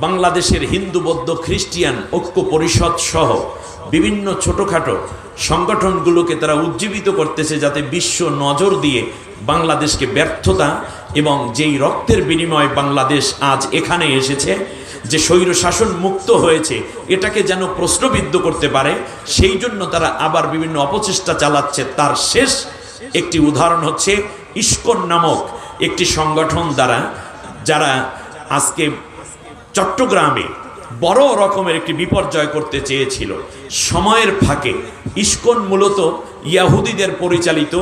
বাংলাদেশের হিন্দু বৌদ্ধ খ্রিস্টিয়ান ঐক্য পরিষদ সহ বিভিন্ন ছোটখাটো সংগঠনগুলোকে তারা উজ্জীবিত করতেছে, যাতে বিশ্ব নজর দিয়ে বাংলাদেশকে ব্যর্থতা এবং যেই রক্তের বিনিময়ে বাংলাদেশ আজ এখানে এসেছে, যে স্বৈর শাসন মুক্ত হয়েছে, এটাকে যেন প্রশ্নবিদ্ধ করতে পারে। সেই জন্য তারা আবার বিভিন্ন অপচেষ্টা চালাচ্ছে। তার শেষ একটি উদাহরণ হচ্ছে ইসকন নামক একটি সংগঠন দ্বারা, যারা আজকে চট্টগ্রামে বড় রকমের একটি বিপর্যয় করতে চেয়েছিল। সময়ের ফাঁকে ইসকন মূলত ইয়াহুদিদের পরিচালিত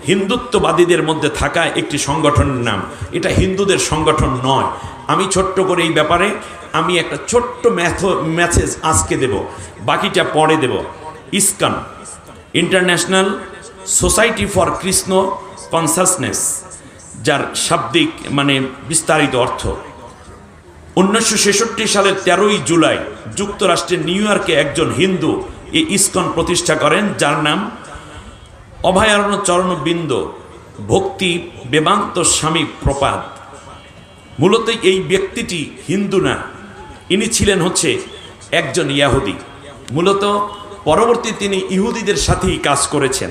হিন্দুত্ববাদীদের মধ্যে থাকা একটি সংগঠনের নাম। এটা হিন্দুদের সংগঠন নয়। আমি ছোট্ট করে এই ব্যাপারে আমি একটা ছোট্ট মেসেজ আজকে দেব, বাকিটা পরে দেব। ISKCON, international society for Krishna consciousness, যার শাব্দিক মানে বিস্তারিত অর্থ 1966 সালের 13ই জুলাই যুক্তরাষ্ট্রের নিউ ইয়র্কে একজন হিন্দু এই ইসকন প্রতিষ্ঠা করেন, যার নাম অভয়ারণ্য চরণবৃন্দ ভক্তি বেদান্ত স্বামী প্রপাদ। মূলত এই ব্যক্তিটি হিন্দু না, ইনি ছিলেন হচ্ছে একজন ইয়াহুদি। মূলত পরবর্তী তিনি ইহুদিদের সাথেই কাজ করেছেন।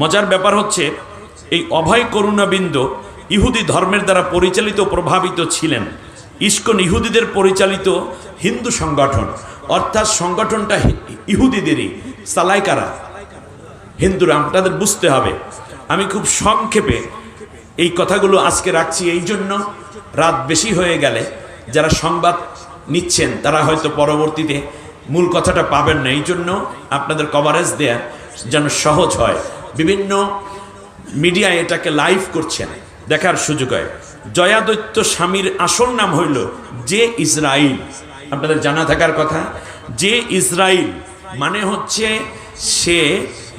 মজার ব্যাপার হচ্ছে এই অভয় করুণাবৃন্দ ইহুদি ধর্মের দ্বারা পরিচালিত প্রভাবিত ছিলেন। ইসকন ইহুদিদের পরিচালিত হিন্দু সংগঠন, অর্থাৎ সংগঠনটা ইহুদিদেরই। সালাইকারা হিন্দুরা, আপনাদের বুঝতে হবে। আমি খুব সংক্ষেপে এই কথাগুলো আজকে রাখছি, এই জন্য রাত বেশি হয়ে গেলে যারা সংবাদ নিচ্ছেন তারা হয়তো পরবর্তীতে মূল কথাটা পাবেন না। এই জন্য আপনাদের কভারেজ দেয়া যেন সহজ হয়। বিভিন্ন মিডিয়া এটাকে লাইভ করছেন, দেখার সুযোগ হয়। জয়াদৈত্য স্বামীর আসল নাম হইল যে ইসরাইল। আপনাদের জানা থাকার কথা, যে ইসরাইল মানে হচ্ছে সে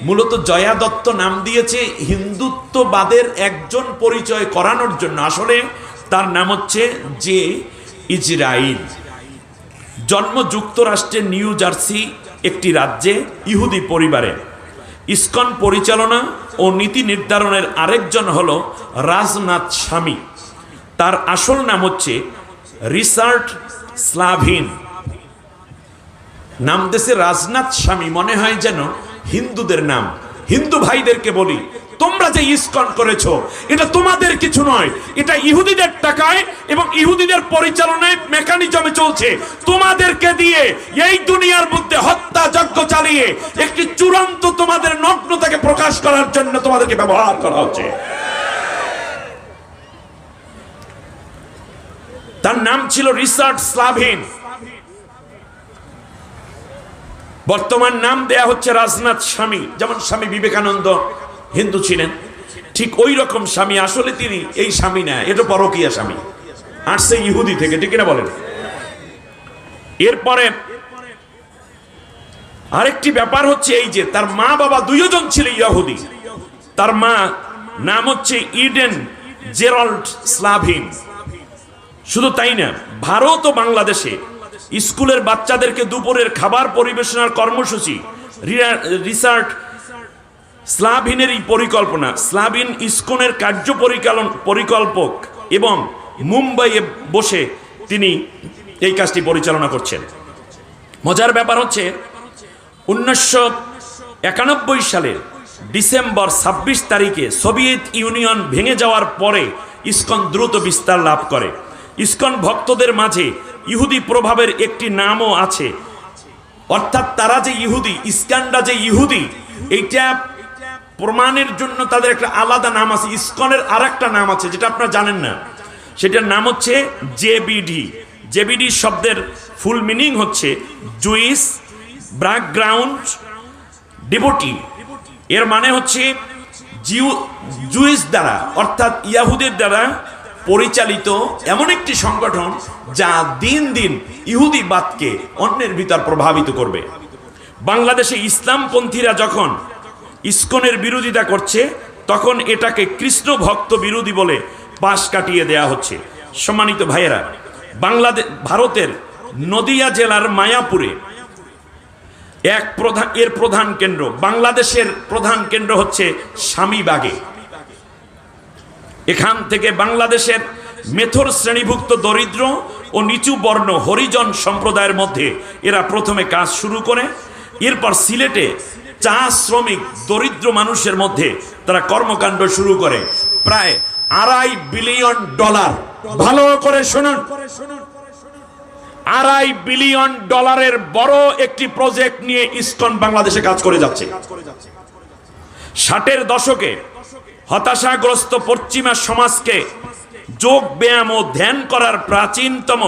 মূলত জয়াদত্ত নাম দিয়েছে হিন্দুত্ববাদের একজন পরিচয় করানোর জন্য। আসলে তার নাম হচ্ছে যে ইসরাইল। জন্ম যুক্তরাষ্ট্রের নিউ জার্সি একটি রাজ্যে ইহুদি পরিবারে। ইসকন পরিচালনা ও নীতি নির্ধারণের আরেকজন হলো রাজনাথ স্বামী। তার আসল নাম হচ্ছে রিচার্ড স্লাভিন। নাম দেশে রাজনাথ স্বামী, মনে হয় যেন হিন্দুদের নাম। হিন্দু ভাইদেরকে বলি, তোমরা যে ইসকন করেছো এটা তোমাদের কিছু নয়, এটা ইহুদিদের টাকায় এবং ইহুদিদের পরিচালনায় মেকানিজমে চলছে। তোমাদেরকে দিয়ে এই দুনিয়ার মধ্যে হত্যা যজ্ঞ চালিয়ে একটি চূড়ান্ত তোমাদের নগ্নতাকে প্রকাশ করার জন্য তোমাদেরকে ব্যবহার করা হচ্ছে। তার নাম ছিল রিচার্ড স্লাভিন, বর্তমান নাম দেয়া হচ্ছে রাজনাথ স্বামী। যেমন স্বামী বিবেকানন্দ হিন্দু ছিলেন, ঠিক ওই রকম স্বামী। আসলে তিনি এই স্বামী না, এটা পরকীয়া স্বামী, আসছে ইহুদি থেকে, ঠিক না বলেন? এরপরে আরেকটি ব্যাপার হচ্ছে এই যে তার মা বাবা দুইজন ছিল ইহুদি। তার মা নাম হচ্ছে ইডেন জেরাল্ড স্লাভিন। শুধু তাই না, ভারত ও বাংলাদেশে স্কুলের বাচ্চাদেরকে দুপুরের খাবার পরিবেশনার কর্মসূচি রিচার্ড স্লাভিনের এই পরিকল্পনা। স্লাভিন ইসকনের কার্য পরিকল্পক এবং মুম্বাইয়ে বসে তিনি এই কাজটি পরিচালনা করছেন। মজার ব্যাপার হচ্ছে 1991 সালের ডিসেম্বর 26 তারিখে সোভিয়েত ইউনিয়ন ভেঙে যাওয়ার পরে ইসকন দ্রুত বিস্তার লাভ করে। ইসকন ভক্তদের মাঝে ইহুদি প্রভাবের একটি নামও আছে, অর্থাৎ তারা যে ইহুদি, ইস্কানরা যে ইহুদি, এইটা প্রমাণের জন্য তাদের একটা আলাদা নাম আছে। ইসকনের আর একটা নাম আছে যেটা আপনারা জানেন না, সেটার নাম হচ্ছে জেবিডি। জেবিডি শব্দের ফুল মিনিং হচ্ছে জুইস ব্যাকগ্রাউন্ড ডিভোটি। এর মানে হচ্ছে জুইস দ্বারা অর্থাৎ ইয়াহুদের দ্বারা পরিচালিত এমন একটি সংগঠন যা দিন দিন ইহুদিবাদকে অন্যের ভিতর প্রভাবিত করবে। বাংলাদেশে ইসলামপন্থীরা যখন ইসকনের বিরোধিতা করছে, তখন এটাকে কৃষ্ণ ভক্ত বিরোধী বলে পাশ কাটিয়ে দেয়া হচ্ছে। সম্মানিত ভাইয়েরা, ভারতের নদিয়া জেলার মায়াপুরে এর প্রধান কেন্দ্র। বাংলাদেশের প্রধান কেন্দ্র হচ্ছে স্বামীবাগে। এখান থেকে বাংলাদেশের মেথর শ্রেণীভুক্ত দরিদ্র ও নিচু বর্ণ হরিজন সম্প্রদায়ের মধ্যে এরা প্রথমে কাজ শুরু করে। এরপর সিলেটে চা শ্রমিক দরিদ্র মানুষের মধ্যে তারা কর্মকাণ্ড শুরু করে। প্রায় $2.5 বিলিয়ন, ভালো করে শুনুন, $2.5 বিলিয়ন বড় একটি প্রজেক্ট নিয়ে ইসকন বাংলাদেশে কাজ করে যাচ্ছে। 60-এর দশকে হতাশাগ্রস্ত পশ্চিমা সমাজকে যোগ ব্যায়াম ও ধ্যান করার প্রাচীনতম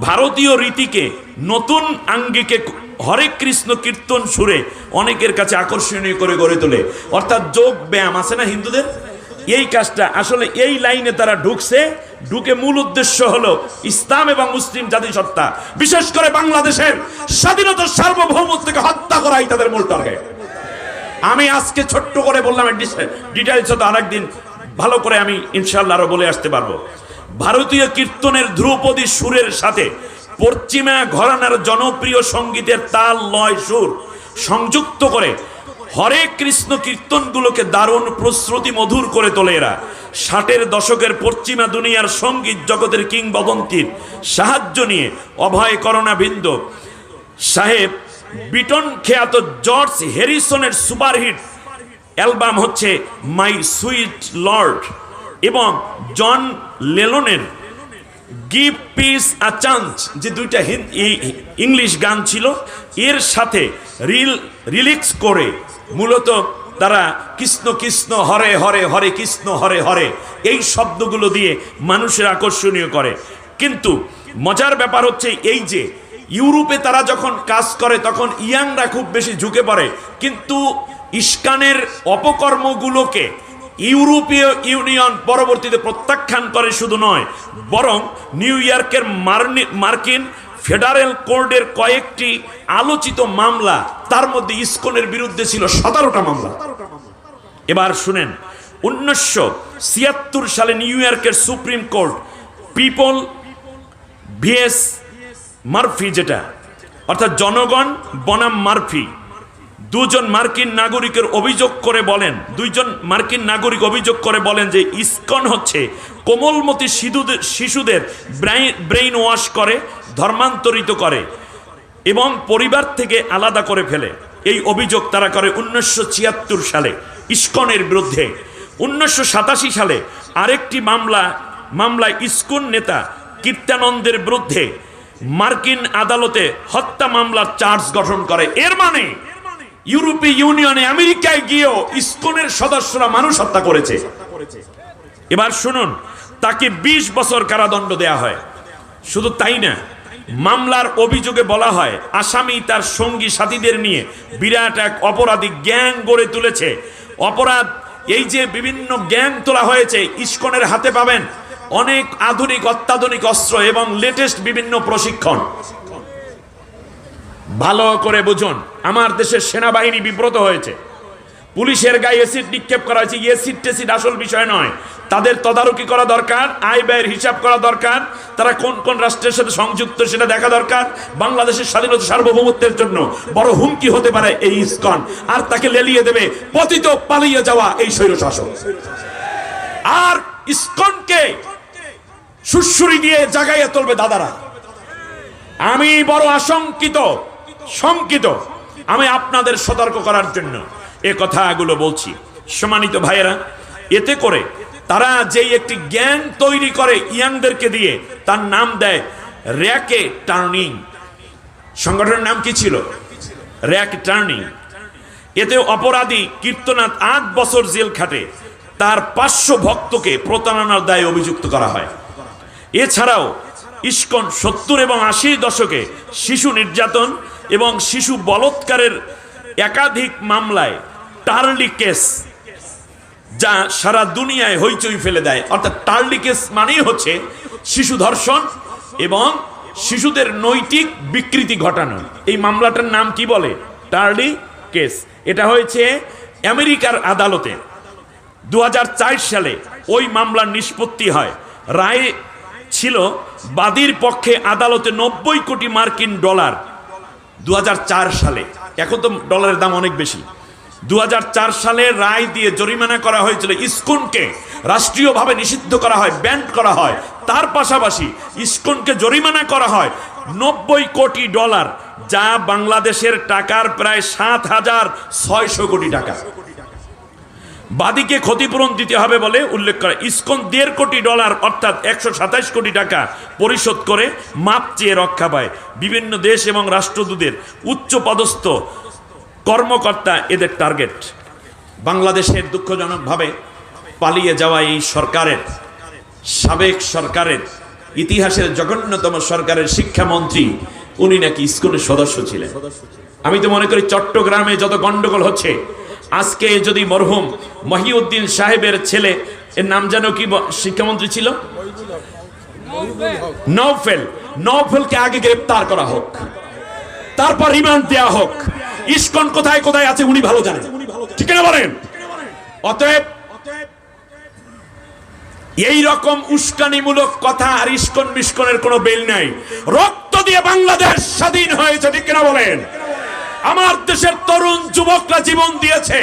ভারতীয় রীতিকে নতুন আঙ্গিকে হরে কৃষ্ণ কীর্তন সুরে অনেকের কাছে আকর্ষণীয় করে গড়ে তোলে। অর্থাৎ যোগ ব্যায়াম আছে না হিন্দুদের, এই কাজটা আসলে এই লাইনে তারা ঢুকে মূল উদ্দেশ্য হলো ইসলাম এবং মুসলিম জাতিসত্তা, বিশেষ করে বাংলাদেশের স্বাধীনতার সার্বভৌমত্বকে হত্যা করাই তাদের মূল টার্গেট। আমি আজকে ছোট্ট করে বললাম, ডিটেইলস তো আরেকদিন ভালো করে আমি ইনশাআল্লাহ আরো বলে আসতে পারবো। ভারতীয় কীর্তনের ধ্রুপদী সুরের সাথে পশ্চিমা ঘরানার জনপ্রিয় সঙ্গীতের তাল লয় সুর সংযুক্ত করে হরে কৃষ্ণ কীর্তনগুলোকে দারুণ প্রশ্রুতি মধুর করে তোলে এরা। 60-এর দশকের পশ্চিমা দুনিয়ার সঙ্গীত জগতের কিংবদন্তির সাহায্য নিয়ে অভয় করুণাবিন্দ সাহেব বিটন খ্যাত জর্জ হ্যারিসনের সুপারহিট অ্যালবাম হচ্ছে মাই সুইট লর্ড এবং জন লেননের গিভ পিস আ চান্স, যে দুইটা ইংলিশ গান ছিল, এর সাথে রিলিক্স করে মূলত তারা কৃষ্ণ কৃষ্ণ হরে হরে, হরে কৃষ্ণ হরে হরে এই শব্দগুলো দিয়ে মানুষের আকর্ষণীয় করে। কিন্তু মজার ব্যাপার হচ্ছে এই যে ইউরোপে তারা যখন কাজ করে তখন ইয়াংরা খুব বেশি ঝুঁকে পড়ে, কিন্তু ইস্কানের অপকর্মগুলোকে ইউরোপীয় ইউনিয়ন পরবর্তীতে প্রত্যাখ্যান করে শুধু নয়, বরং নিউ ইয়র্কের মার্কিন ফেডারেল কোর্টের কয়েকটি আলোচিত মামলা, তার মধ্যে ইসকনের বিরুদ্ধে ছিল 17টা মামলা। এবার শুনেন, 1976 সালে নিউ ইয়র্কের supreme court people VS Murphy, যেটা অর্থাৎ জনগণ বনাম মার্ফি, দুজন মার্কিন নাগরিকের অভিযোগ করে বলেন, দুইজন মার্কিন নাগরিক অভিযোগ করে বলেন যে ইসকন হচ্ছে কোমলমতি শিশুদের ব্রেইন ওয়াশ করে, ধর্মান্তরিত করে এবং পরিবার থেকে আলাদা করে ফেলে। এই অভিযোগ তারা করে 1976 সালে ইসকনের বিরুদ্ধে। 1987 সালে আরেকটি মামলায় ইসকন নেতা কীর্তানন্দের বিরুদ্ধে মার্কিন আদালতে হত্যা মামলার চার্জ গঠন করে। এর মানে ইউরোপীয় ইউনিয়নে আমেরিকায় গিয়েও ইসকনের সদস্যরা মানুষ হত্যা করেছে। এবার শুনুন, তাকে 20 বছর কারাদণ্ড দেয়া হয়। শুধু তাই না, মামলার অভিযোগে বলা হয় আসামি তার সঙ্গী সাথীদের নিয়ে বিরাট এক অপরাধী গ্যাং গড়ে তুলেছে। অপরাধ, এই যে বিভিন্ন গ্যাং তোলা হয়েছে, ইসকনের হাতে পাবেন অনেক আধুনিক অত্যাধুনিক অস্ত্র এবং লেটেস্ট বিভিন্ন প্রশিক্ষণ। ভালো করে বুঝুন, আমার দেশের সেনাবাহিনী বিব্রত হয়েছে, পুলিশের গায়ে অ্যাসিড নিক্ষেপ করা হয়েছে। অ্যাসিড টেসিড আসল বিষয় নয়, তাদের তদারকি করা দরকার, আয় ব্যয়ের হিসাব করা দরকার, তারা কোন কোন রাষ্ট্রের সাথে সংযুক্ত সেটা দেখা দরকার। বাংলাদেশের স্বাধীনতা সার্বভৌমত্বের জন্য বড় হুমকি হতে পারে এই ইসকন, আর তাকে লেলিয়ে দেবে পতিত পালিয়ে যাওয়া এই স্বৈরশাসক। আর ইসকনকে সুরসুরি দিয়ে জাগাইয়ে তুলবে দাদারা। আমি বড় শঙ্কিত, আমি আপনাদের সতর্ক করার জন্য এ কথাগুলো বলছি। সম্মানিত ভাইয়েরা, এতে করে তারা যেই একটি গ্যাং তৈরি করে ইয়াংদেরকে দিয়ে, তার নাম দেয় র্যাকে টার্নিং। সংগঠনের নাম কি ছিল? Rack turning. এতে অপরাধী কীর্তনাথ 8 বছর জেল খাটে, তার 500 ভক্তকে প্রতারণার দায়ে অভিযুক্ত করা হয়। এছাড়াও ইসকন 70 এবং 80 দশকে শিশু নির্যাতন এবং শিশু বলৎকারের একাধিক মামলায় টার্লি কেস, যা সারা দুনিয়ায় হইচই ফেলে দেয়। অর্থাৎ টার্লি কেস মানেই হচ্ছে শিশু ধর্ষণ এবং শিশুদের নৈতিক বিকৃতি ঘটানো। এই মামলাটার নাম কি বলে? টার্লি কেস। এটা হয়েছে আমেরিকার আদালতে। 2004 সালে ওই মামলার নিষ্পত্তি হয়। রায় ছিল বাদীর পক্ষে আদালতে $90 কোটি মার্কিন। 2004 সালে, এখন তো ডলারের দাম অনেক বেশি। 2004 সালে রায় দিয়ে জরিমানা করা হয়েছিল, ইসকনকে রাষ্ট্রীয়ভাবে নিষিদ্ধ করা হয়, ব্যান করা হয়। তার পাশাপাশি ইসকনকে জরিমানা করা হয় $90 কোটি, যা বাংলাদেশের টাকার প্রায় 7,600 কোটি টাকা। বাদীকে ক্ষতিপূরণ দিতে হবে বলে উল্লেখ করে। ইসকন $1.5 কোটি অর্থাৎ 127 কোটি টাকা পরিশোধ করে মাপ চেয়ে রক্ষা পায়। বিভিন্ন দেশ এবং রাষ্ট্রদূতের উচ্চ পদস্থ কর্মকর্তা এদের টার্গেট। বাংলাদেশের দুঃখজনকভাবে পালিয়ে যাওয়া এই সরকারের, সাবেক সরকারের, ইতিহাসের জঘন্যতম সরকারের শিক্ষামন্ত্রী, উনি নাকি ইসকনের সদস্য ছিলেন। আমি তো মনে করি চট্টগ্রামে যত গন্ডগোল হচ্ছে, আজকে যদি মরহুম মহিউদ্দিন সাহেবের ছেলে, এর নাম যেন কি শিক্ষামন্ত্রী ছিল, নওফেলকে আগে গ্রেপ্তার করা হোক, তারপর রিমান্ড দেওয়া হোক। ইসকন কোথায় কোথায় আছে উনি ভালো জানেন, ঠিক না বলেন? অতএব এই রকম উস্কানিমূলক কথা আর ইসকন মিসকনের কোনো বেল নাই। রক্ত দিয়ে বাংলাদেশ স্বাধীন হয়েছে, ঠিক না বলেন? আমার দেশের তরুণ যুবকরা জীবন দিয়েছে,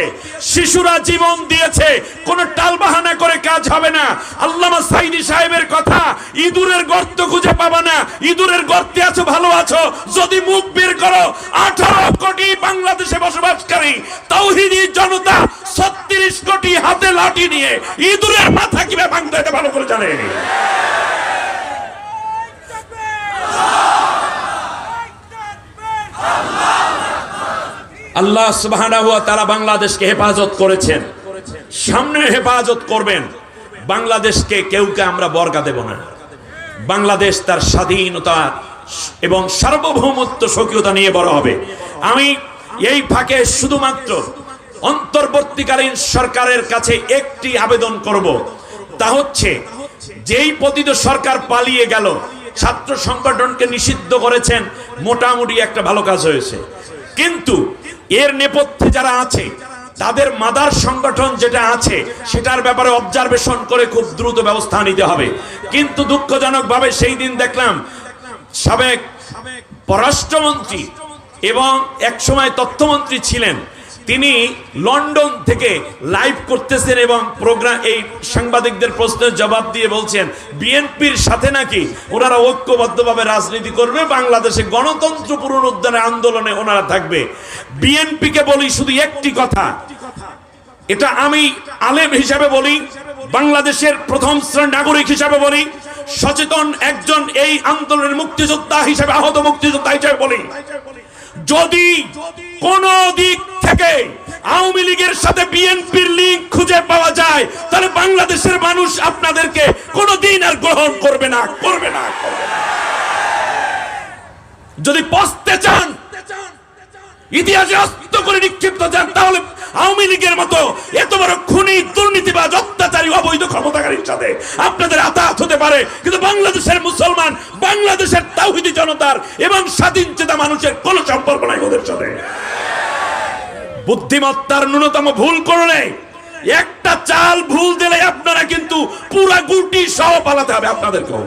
শিশুরা জীবন দিয়েছে। কোনো টালবাহানা করে কাজ হবে না। আল্লামা সাইদি সাহেবের কথা, ইঁদুরের গর্ত খুঁজে পাবা না, ইঁদুরের গর্তে আছো ভালো আছো যদি মুখ বের করো। 18 কোটি বাংলাদেশে বসবাসকারী তাওহীদি জনতা 36 কোটি হাতে লাঠি নিয়ে ইঁদুরের মাথা কিভাবে ভাঙতে হয় ভালো করে জানে। আল্লাহ সুবহানাহু ওয়া তাআলা বাংলাদেশকে হেফাজত করেছেন, সামনে হেফাজত করবেন। বাংলাদেশকে কেউকে আমরা বর্গা দেব না। বাংলাদেশ তার স্বাধীনতা এবং সার্বভৌমত্ব স্বকীয়তা নিয়ে বড় হবে। আমি এই ফাঁকে শুধুমাত্র অন্তর্বর্তীকালীন সরকারের কাছে একটি আবেদন করব, তা হচ্ছে যেই পতিত সরকার পালিয়ে গেল, ছাত্র সংগঠনকে নিষিদ্ধ করেছেন, মোটামুটি একটা ভালো কাজ হয়েছে। কিন্তু এর নেপথ্যে যারা আছে, তাদের মাদার সংগঠন যেটা আছে, সেটার ব্যাপারে অবজারভেশন করে খুব দ্রুত ব্যবস্থা নিতে হবে। কিন্তু দুঃখজনকভাবে সেই দিন দেখলাম সাবেক পররাষ্ট্রমন্ত্রী এবং একসময় তথ্যমন্ত্রী ছিলেন, তিনি লন্ডন থেকে লাইভ করতেছেন এবং প্রোগ্রাম, এই সাংবাদিকদের প্রশ্নের জবাব দিয়ে বলছেন বিএনপির সাথে নাকি ওনারা ঐক্যবদ্ধভাবে রাজনীতি করবে, বাংলাদেশে গণতন্ত্র পুনরুদ্ধারের আন্দোলনে ওনারা থাকবে। বিএনপিকে বলি শুধু একটি কথা, এটা আমি আলেম হিসাবে বলি, বাংলাদেশের প্রথম শ্রেণীর নাগরিক হিসাবে বলি, সচেতন একজন এই আন্দোলনের মুক্তিযোদ্ধা হিসাবে, আহত মুক্তিযোদ্ধা হিসাবে বলি, যদি কোন দিক থেকে আওয়ামী লীগের সাথে বিএনপির লিঙ্ক খুঁজে পাওয়া যায়, তাহলে বাংলাদেশের মানুষ আপনাদেরকে কোনদিন আর গ্রহণ করবে না, করবে না। যদি পচতে চান, ইতিহাসে অস্ত করে নিক্ষিপ্ত চান, তাহলে আওয়ামী লীগের মতো এত বড় খুনি, দুর্নীতিবাজ, অত্যাচারী, অবৈধ ক্ষমতাকারীর সাথে আপনাদের আতাত হতে পারে, কিন্তু বাংলাদেশের মুসলমান, বাংলাদেশের তাওহীদি জনতার এবং স্বাধীন চেতা মানুষের কোনো সম্পর্ক নাই ওদের সাথে। বুদ্ধিমত্তার ন্যূনতম ভুল করলে, একটা চাল ভুল দিলে আপনারা কিন্তু পুরা গুটি সহ পালাতে হবে আপনাদেরকেও।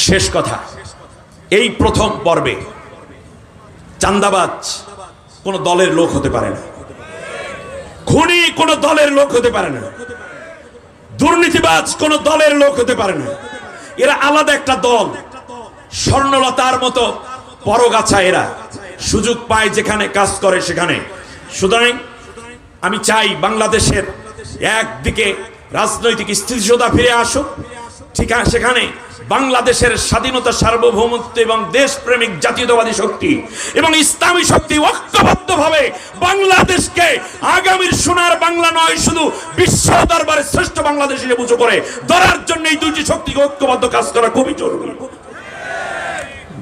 শেষ কথা, এই প্রথম পর্বে চাঁদাবাজ কোন দলের লোক হতে পারে না, খুনি কোন দলের লোক হতে পারে না, দুর্নীতিবাজ কোন দলের লোক হতে পারে না। এরা আলাদা একটা দল, স্বর্ণলতার মতো পরগাছা। এরা সুযোগ পায় যেখানে কাজ করে সেখানে। সুতরাং আমি চাই বাংলাদেশের একদিকে রাজনৈতিক স্থিতিশীলতা ফিরে আসুক, ঠিক আছে, সেখানে বাংলাদেশের স্বাধীনতা, সার্বভৌমত্ব এবং দেশপ্রেমিক জাতীয়তাবাদী শক্তি এবং ইসলামী শক্তি ঐক্যবদ্ধভাবে বাংলাদেশকে আগামীর সোনার বাংলা নয়, শুধু বিশ্ব দরবারে শ্রেষ্ঠ বাংলাদেশ হিসেবে উঁচু করে ধরার জন্য এই দুইটি শক্তিকে ঐক্যবদ্ধ কাজ করা খুবই জরুরি।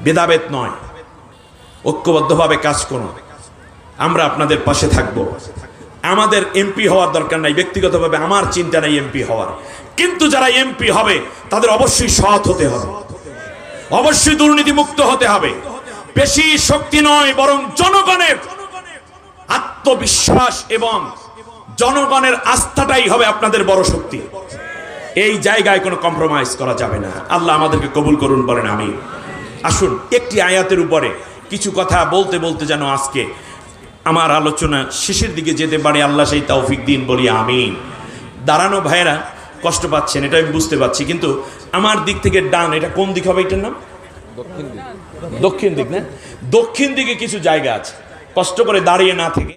ভেদাভেদ নয়, ঐক্যবদ্ধভাবে কাজ করুন। আমরা আপনাদের পাশে থাকব। আমাদের এমপি হওয়ার দরকার নাই, ব্যক্তিগতভাবে আমার চিন্তা নাই এমপি হওয়ার, কিন্তু যারা এমপি হবে তাদের অবশ্যই সৎ হতে হবে, অবশ্যই দুর্নীতিমুক্ত হতে হবে। বেশি শক্তি নয়, বরং জনগণের আত্মবিশ্বাস এবং জনগণের আস্থাটাই হবে আপনাদের বড় শক্তি। এই জায়গায় কোনো কম্প্রোমাইজ করা যাবে না। আল্লাহ আমাদেরকে কবুল করুন, বলেন আমিন। আসুন একটি আয়াতের উপরে কিছু কথা বলতে বলতে যেন আজকে আমার আলোচনা শেষের দিকে যেতে পারে, আল্লাহ সেই তৌফিক দিন, বলি আমিন। দাঁড়ানো ভাইয়েরা কষ্ট পাচ্ছেন, এটা আমি বুঝতে পারছি, কিন্তু আমার দিক থেকে ডান, এটা কোন দিক হবে এটার নাম? দক্ষিণ দিক না? দক্ষিণ দিকে কিছু জায়গা আছে, কষ্ট করে দাঁড়িয়ে না থেকে